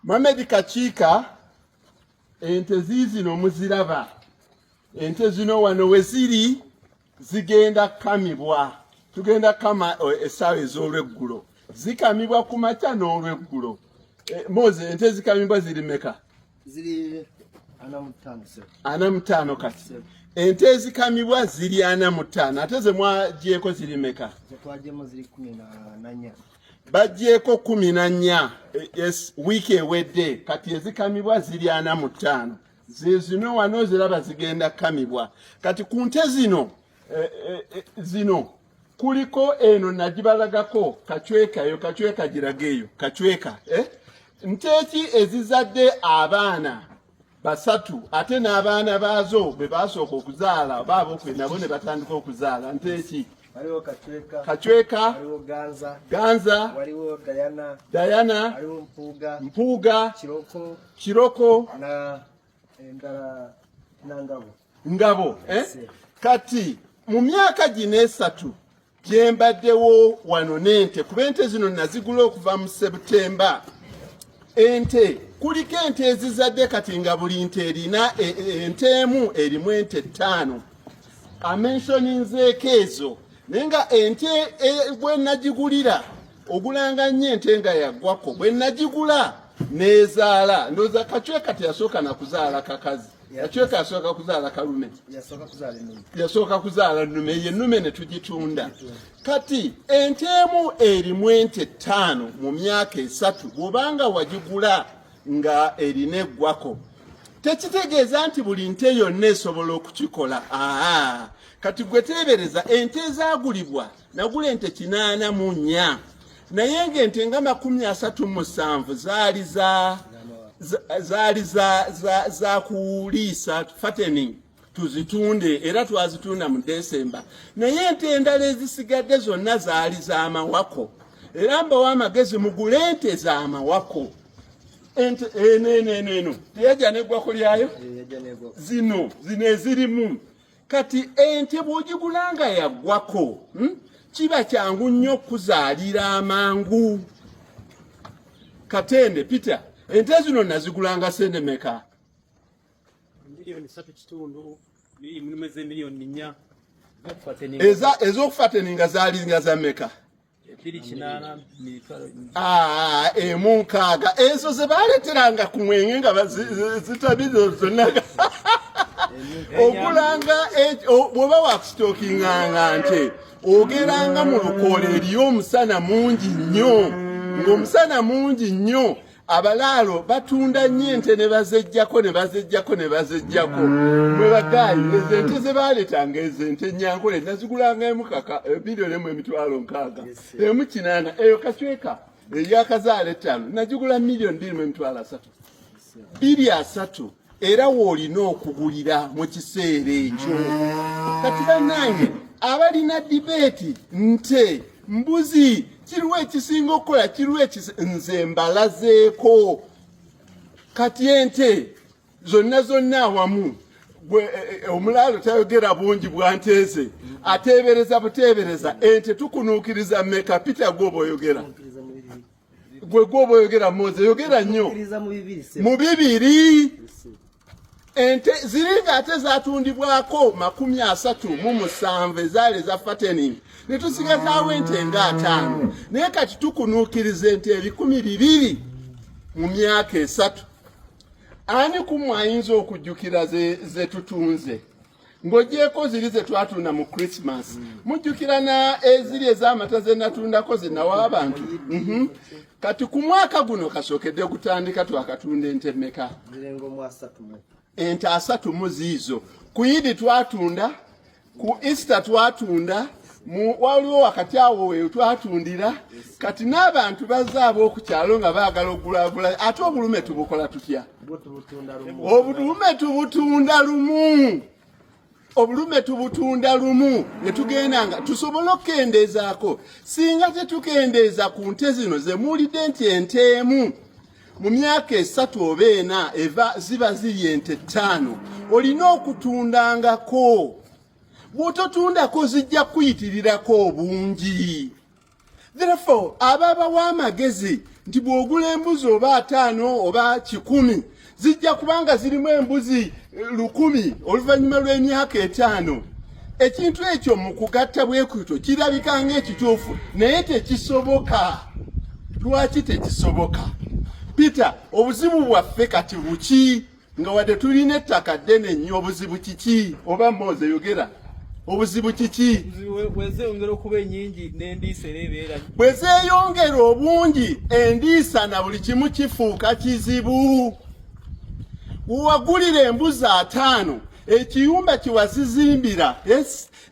Mohamed Kachiika ente zino muziraba. Ente zino wano weziri zigenda kamibwa. Tugenda kama essaawa ez'olweggulo. Zikamibwa ku makya n'olweggulo. Moze ente zikamibwa ziri meka? Ziri 45. 45 kati. Ente ezikamibwa ziri 45. Ate ze mwagyeko ziri meka? Twaggyemu ziri 14. Bagyeko 14. Yes, wiki ewedde. Kati ezikamibwa ziri 45. Zino wano ziraba zigenda kamibwa. Kati ku nte zino kuliko eno nagibalagako kachweka girageyo kachweka nteki ezizadde abaana basatu ate n'abaana baazo be basooka okuzaala baabo kwe nabo ne batandika okuzaala nteki waliwo kachweka waliwo ganza waliwo dayana waliwo mpuuga kiroko na endala ngabo kati mu myaka gino esatu gyembaddewo wano n'ente kuba ente zino nazigula okuva mu Septemba. Ente kuliko ente ezizadde kati nga buli nte erina ente emu erimu ente 5. Amensioninzeeko ezo naye nga ente bwe nagigulira ogulanga nnyo ente nga yaggwako bwe nagigula nezaala ndowooza kachweka teyasooka na kuzaala kakazi. Kachweka yasooka kuzaala kalume. Yasooka kuzaala nnume. Ye nnume ne tugitunda. Kati ente emu erimu ente 5 mu myaka 3 bw'obanga wagigula nga erina eggwako. Tekitegeeza nti buli nte yonna esobola okukikola. Kati gwe teebereza ente ezaagulibwa nagula ente 84 naye ng'ente nga 37 zaali za kuliisa fattening tuzitunde era twazitunda mu December. Naye ente endala ezisigadde zonna zaali za mawako era mbawa amagezi mugule ente za mawako. Ente eno teyajja n'eggwako lyayo zino ezirimu. Kati ente bw'ogigulanga yaggwako kiba kyangu nnyo okuzaalira amangu. Katende Peter ente zino nazigulanga sente meka? Milioni 3.5 milioni 4. Ez'okufatteninga zaali nga za meka? 28 emu 6. Ezo ze baaleeteranga ku mwenge nga zitabizo zonna. Ogulanga bw'oba wakusitookinganga nte ogeranga mu lukoola eriyo omusana mungi nnyo. Ng'omusana mungi nnyo abalaalo batunda nnyo ente ne bazeggyako. Mwe bagaayi ezo ente ze baaleetanga ezo ente Nyankole nazigulanga emu bilioni 1.6 emu 8. Eyo kachweka eyakazaala 5 nagigula milioni 2.3 3 era woolina okugulira mu kiseera ekyo. Kati bannange abalina dibeeti nte mbuzi kiriwo ekisinga okukola nze mbalazeeko. Kati ente zonna awamu omulaalo tayogera bungi bwa nte ze ateebereza buteebereza ente tukunuukiriza meka? Peter gwoba oyogera gwoba oyogera Moze yogera nnyo mu 2. Ente ziringa ate zatundibwako 37 ezaali za fattening ne tusigazaawo ente nga 5 naye kati tukunuukiriza ente 200 mu myaka 3. Ani kumwe ayinza okujjukira ze tutunze ng'ogyeko ziri ze twatunda mu Christmas? Mujjukira na eziri ez'amata ze natundako ze nawa abantu? Kati ku mwaka guno kasookedde gutandika twakatunda ente meka? Ente 3 mu ziizo. Ku Idi twatunda, ku Easter twatunda, waliwo wakati awo we twatundira. Kati n'abantu bazaaba okukyalo nga baagala okugulagula. Ate obulume tubukola tutya? Obulume tubutunda lumu ne tugendanga tusobole okukendeezaako. Singa tetukendeeza ku nte zino ze muwulidde nti ente emu mu myaka 3 oba 4 ziba ziri ente 5 olina okutundangako. Bw'ototundako zijja kuyitirirako obungi. Therefore ababawa amagezi nti bw'ogula embuzi oba 5 oba 10 zijja kubanga zirimu embuzi 100 oluvannyuma lw'emyaka 5. Ekintu ekyo mu kugatta bwekutyo kirabika ng'ekituufu naye tekisoboka. Lwaki tekisoboka? Peter, obuzibu bwaffe kati buki nga wadde tulina ettaka ddene nnyo? Obuzibu kiki? Oba Moze yogera, obuzibu kiki? bwezeyongera okuba ennyingi n'endiisa era ebeera bwezeyongera obungi endiisa na buli kimu kifuuka kizibu. Wagulira embuzi 5 ekiyumba kiwazizimbira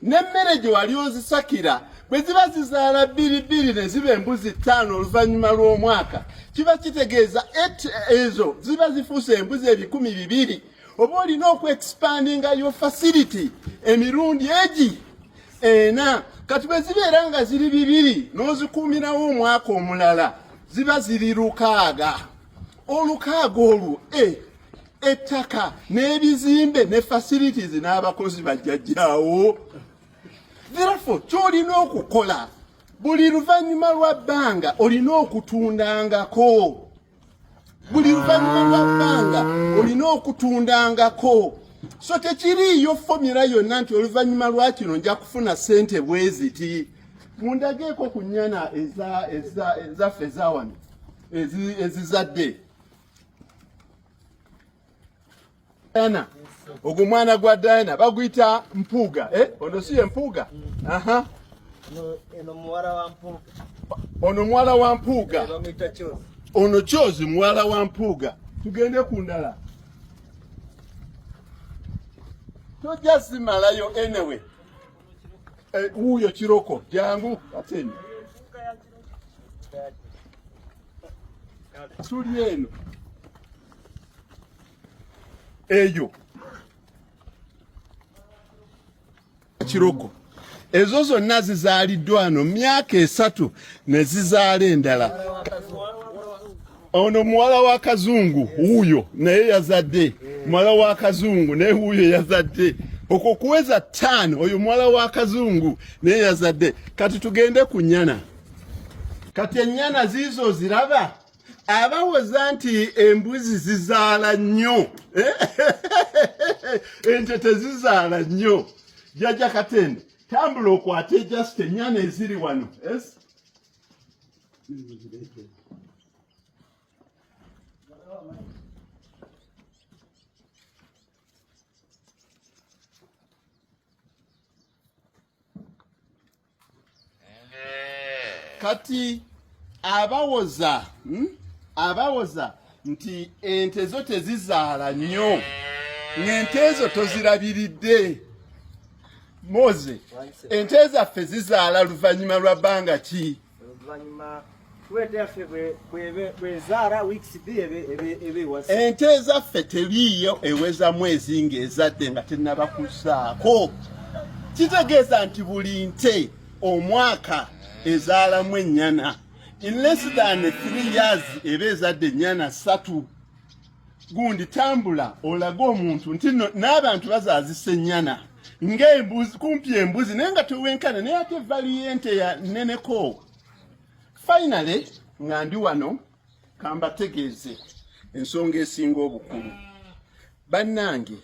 n'emmere gye wali ozisakira bwe ziba zizaala 2 ne ziba embuzi 5 oluvannyuma lw'omwaka kiba kitegeeza ezo ziba zifuuse embuzi 200,000. Oba olina okuexpandinga yo facility emirundi egi 4. Kati bwe zibeera nga ziri 2 n'ozikuumirawo omwaka omulala ziba ziri 6. Olukaaga olwo ettaka n'ebizimbe ne facilities n'abakozi bajjajjaawo. Therefore ky'olina okukola buli luvannyuma lwa bbanga olina okutundangako. Buli luvannyuma lwa bbanga olina okutundangako. So tekiriiyo formula yonna nti oluvannyuma lwa kino nja kufuna ssente bwe ziti. Mundageeko ku nnyana ezaffe ezawano ezizadde. Diana, ogwo mwana gwa Diana baguyita Mpuuga. Ono si ye Mpuuga? Aha. eno muwala wa Mpuuga. Ono muwala wa Mpuuga. Bamwita Kyozi. Ono Kyozi muwala wa Mpuuga. Tugende ku ndala. Tojja simalayo anyway. Uyo Kiroko jangu ateni. Tuli eno. Eyo Kiroko ezo zonna zizaaliddwa wano myaka 3 ne zizaala endala. Ono muwala wa Kazungu huyo naye yazadde. Muwala wa Kazungu naye huyo yazadde. Okwo kuweza 5 oyo muwala wa Kazungu naye yazadde. Kati tugende ku nnyana. Kati ennyana zizo ziraba abawoza nti embuzi zizaala nnyo. Ente tezizaala nnyo. Jjajja Katende tambula okwate just ennyana eziri wano. Kati abawoza nti ente zo tezizaala nnyo. Ng'ente ezo tozirabiridde. Moze, ente zaffe zizaala luvannyuma lwa bbanga ki? Oluvannyuma tuwete yaffe bwezaala weeks 2 ebe wasi. Ente zaffe teriiyo eweza mwezi ng'ezadde nga tennaba kusaako. Kitegeeza nti buli nte omwaka ezaalamu ennyana. In less than 3 years eba ezadde ennyana 3. Gundi tambula olaga omuntu nti n'abantu bazaazisa ennyana ng'embuzi kumpi embuzi naye nga tewenkana naye ate valiyente ya neneko. Finally nga ndi wano kambategeeze ensonga esinga obukulu. Bannange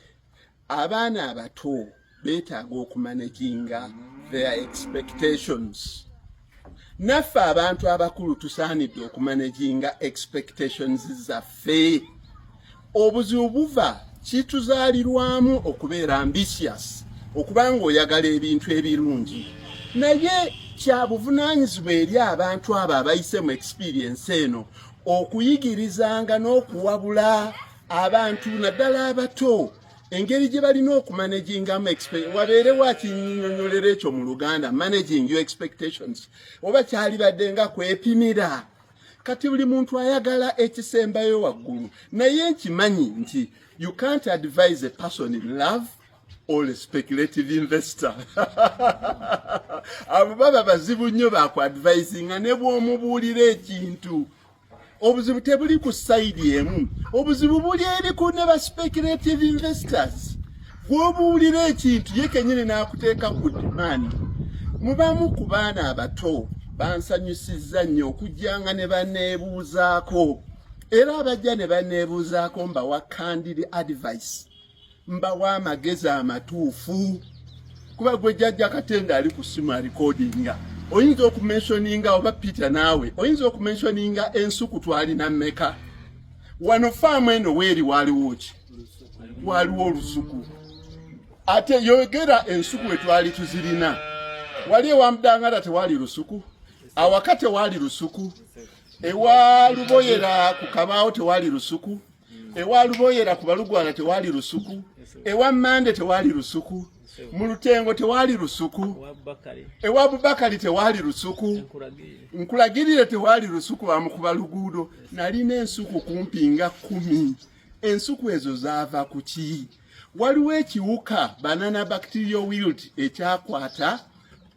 abaana abato beetaaga okumanaginga their expectations. Naffe abantu abakulu tusaanidde okumanaginga expectations zaffe. Obuzibu buva kituzaalirwamu okubeera ambitious, okubanga oyagala ebintu ebirungi. Naye kya buvunaanyizibwa eri abantu abo abayise mu experience eno okuyigirizanga n'okuwabula abantu naddala abato engeri gye balina okumanagingamu wabeere wakinyonyolera ekyo mu Luganda, managing your expectations, oba kyali badde nga kwepimira. Kati buli muntu ayagala ekisembayo waggulu, naye nkimanyi nti you can't advise a person in love or a speculative investor. Abo baba bazibu nnyo bakuadvisinga ne bw'omubuulira ekintu. Obuzibu tebuli ku side emu, obuzibu buli eri ku ne ba speculative investors. Bw'obuulira ekintu ye kennyini n'akuteeka ku demand. Mubamu ku baana abato bansanyusizza nnyo okujjanga ne baneebuuzaako era abajja ne baneebuuzaako mbawa candid advice mbawa amagezi amatuufu kuba gwe jjajja Katende ali ku simu alikodinga oyinza okumentioninga oba Peter naawe oyinza okumentioninga ensuku twalina mmeka wano faamu eno weeri waliwo ki waliwo olusuku ate yogera ensuku we twali tuzirina wali ewamudangala tewali lusuku awaka tewali lusuku ewa Luboyera ku Kabaawo tewali lusuku ewa Luboyera ku Balugwana tewali lusuku ewa Mande tewali lusuku mu Lutengo tewali lusuku ewa Abubakari tewali lusuku Nkulagirire tewali lusuku amukuba luguudo nalina ensuku kumpi nga 10 ensuku ezo zaava ku ki waliwo ekiwuka banana bacterial wilt ekyakwata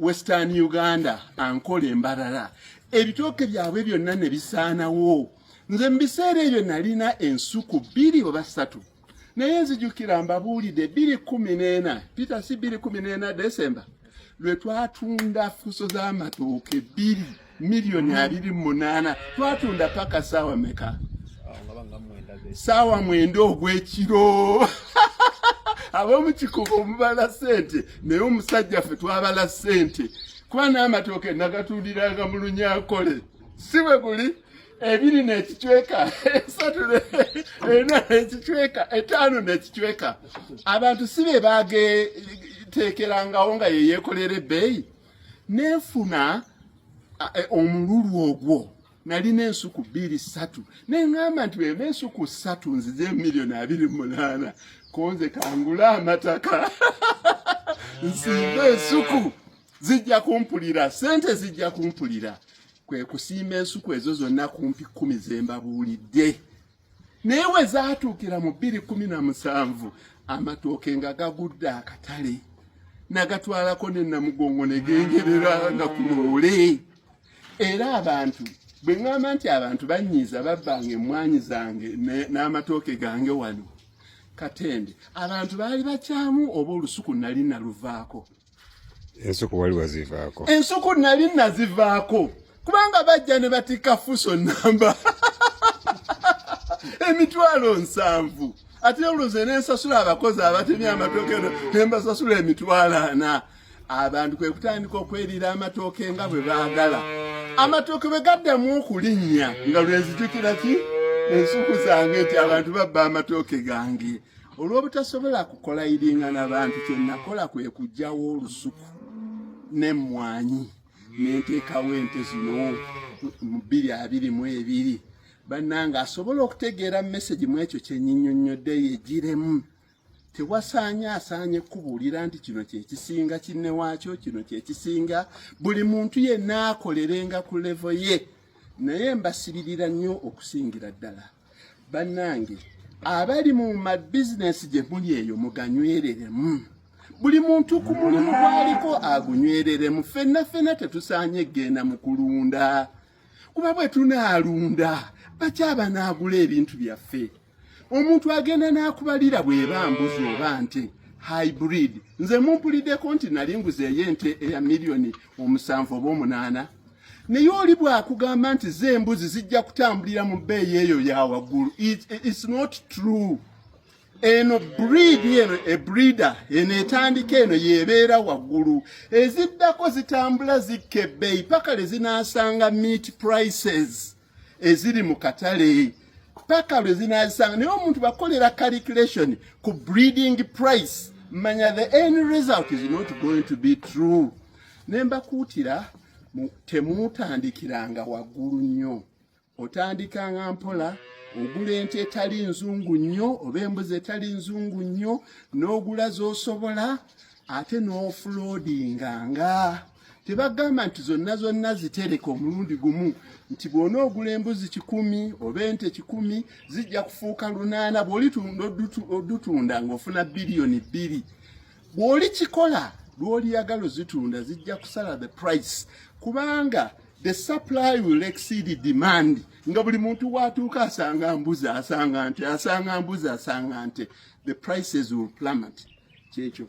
Western Uganda Ankole Embarara ebitooke byabwe byonna ne bisaanawo nze mu biseera ebyo nalina ensuku 2 oba 3 naye nzijukira mbabuulidde 2014 Peter si 2014 December lwe twatunda fuso z'amatooke 2 milioni 28 twatunda paka saawa meka saawa 9 ogw'ekiro ab'omukikugu mubala ssente naye omusajja ffe twabala ssente kuba n'amatooke nagatundiraga mu Lunyakole si bwe guli 2 n'ekicweka 3 n'ekicweka 5 n'ekicweka abantu si be bageteekerangawo nga ye yeekolera ebbeeyi neefuna omululu ogwo nalina ensuku 2-3 neŋŋamba nti bwemba ensuku 3 nzize milioni 28 konze kangula amataka nsimba ensuku zijja kumpulira sente zijja kumpulira kwe kusimba ensuku ezo zonna kumpi 10 zembabuulidde naye we zaatuukira mu 2017 amatooke nga gagudde akatale nagatwalako ne Namugongo ne gengerera nga ku loole era abantu bwe ŋŋamba nti abantu bannyiiza babbanga emmwanyi zange n'amatooke gange wano Katende abantu baali bakyamu oba olusuku nali naluvaako ensuku wali wazivaako ensuku nali nazivaako kubanga bajja ne batika fuso namba emitwalo 7 ate oluze n'ensasula abakozi abatemya amatooke nembasasula emitwalo 4 abantu kwe kutandika okwerira amatooke nga bwe baagala amatooke bwe gaddamu okulinnya nga lwezijukira ki ensuku zange nti abantu babba amatooke gange olw'obutasobola kukola iringa n'abantu kye nakola kwe kujjawo olusuku n'emmwanyi n'enteekawo ente zino mu 2022 bannange asobola okutegeera message mu ekyo kye nnyinnyonnyodde yegiremu asaanye kubuulira nti kino kyekisinga kinne waakyo kino kyekisinga buli muntu yenna akolerenga ku levo ye naye mbasibirira nnyo okusingira ddala bannange abali mu mabizinesi gye muli eyo muganywereremu buli muntu ku mulimu gwaliko agunywereremu ffenna tetusaanye genda mu kulunda kuba bwe tunaalunda bakyaba naagula ebintu byaffe omuntu agenda n'akubalira bw'eba mbuzi oba nte hybrid nze mumpuliddeko nti nali nguzeeyo ente eya milioni 7 oba 8 naye oli bw'akugamba nti z'embuzi zijja kutambulira mu bbeeyi eyo ya waggulu it's not true eno breed eno breeder eno etandika eno yebeera waggulu eziddako zitambula zikka ebbeeyi paka lwe zinaasanga meat prices eziri mu katale paka lwe zinaasanga naye omuntu bakolera calculation ku breeding price manya the end result is not going to be true nembakuutira temutandikiranga waggulu nnyo otandikanga mpola ogula ente etali nzungu nnyo oba embuzi etali nzungu nnyo n'ogula z'osobola ate n'ofuloodinganga tebagamba nti zonna zitereka omulundi gumu nti bw'onoogula embuzi 10 oba ente 10 zijja kufuuka 8 bw'olitunda odutunda ng'ofuna bilioni 2 bw'olikikola lw'oliyagala ozitunda zijja kusala the price kubanga the supply will exceed demand nga buli muntu watuuka asanga mbuzi asanga nte the prices will plummet kyekyo